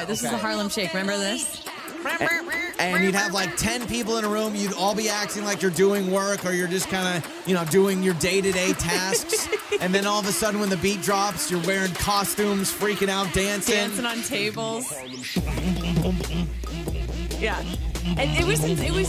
it. This is the Harlem Shake. Remember this? And you'd have like 10 people in a room. You'd all be acting like you're doing work or you're just kind of, doing your day-to-day tasks. And then all of a sudden when the beat drops, you're wearing costumes, freaking out, dancing. Dancing on tables. Yeah. And it was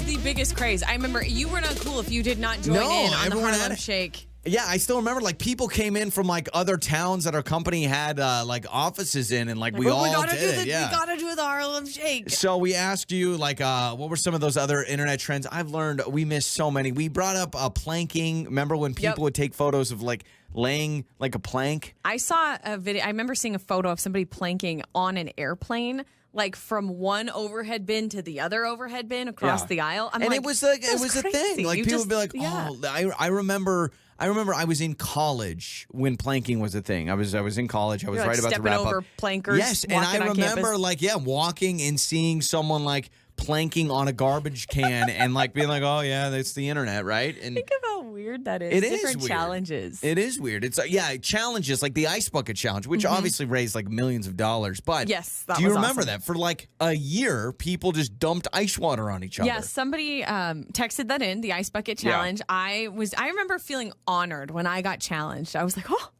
the biggest craze. I remember you were not cool if you did not join in on the Harlem Shake. Yeah, I still remember like people came in from like other towns that our company had like offices in, and like we all did it. Yeah, we gotta do the Harlem Shake. So we asked you like, what were some of those other internet trends? I've learned we missed so many. We brought up planking. Remember when people would take photos of like laying like a plank? I saw a video. I remember seeing a photo of somebody planking on an airplane. Like from one overhead bin to the other overhead bin across the aisle. It was like it was crazy. A thing. Like people would be like, "Oh, I remember I was in college when planking was a thing. I was in college. I was right about to wrap over up. Plankers. Yes, and I remember walking and seeing someone like planking on a garbage can and like being like, "Oh yeah, that's the internet, right?" And think of how weird that is. It is different weird. Challenges. It is weird. It's challenges like the ice bucket challenge, which obviously raised like millions of dollars. But yes, do you remember that for like a year, people just dumped ice water on each other? Yeah, somebody texted that in the ice bucket challenge. Yeah. I remember feeling honored when I got challenged. I was like, oh,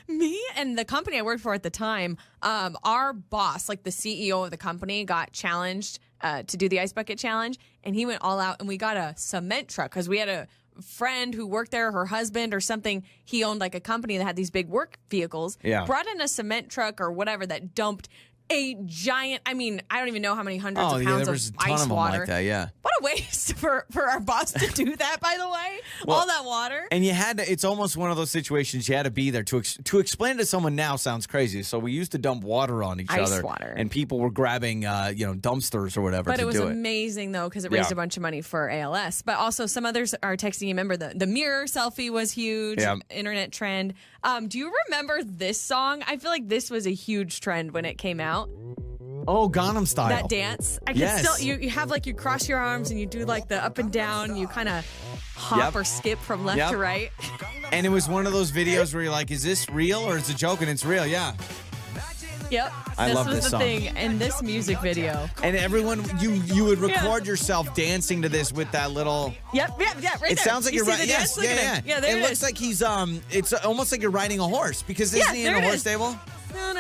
me, and the company I worked for at the time. Our boss, like the CEO of the company, got challenged to do the ice bucket challenge, and he went all out, and we got a cement truck because we had a friend who worked there, her husband or something. He owned like a company that had these big work vehicles. Yeah. Brought in a cement truck or whatever that dumped a giant, I don't even know how many hundreds of pounds there was of a ton ice of them water. like that, yeah. What a waste for our boss to do that, by the way. All that water. And you had to, it's almost one of those situations you had to be there to explain to someone now sounds crazy. So we used to dump water on each other. Ice water. And people were grabbing, dumpsters or whatever but to do it. But it was amazing, though, because it raised a bunch of money for ALS. But also some others are texting you. Remember, the mirror selfie was huge. Yeah. Internet trend. Do you remember this song? I feel like this was a huge trend when it came out. Oh, Gangnam Style. That dance. I can still, you have like, you cross your arms and you do like the up and down. You kind of hop or skip from left to right. And it was one of those videos where you're like, is this real or is it a joke? And it's real, yeah. Yep. I love this song. This was the thing in this music video. And everyone, you would record yourself dancing to this with that little... Yep, right there. It sounds like you're right. Yes, yeah. Yeah, there it looks like he's, it's almost like you're riding a horse because isn't he in a horse stable? No.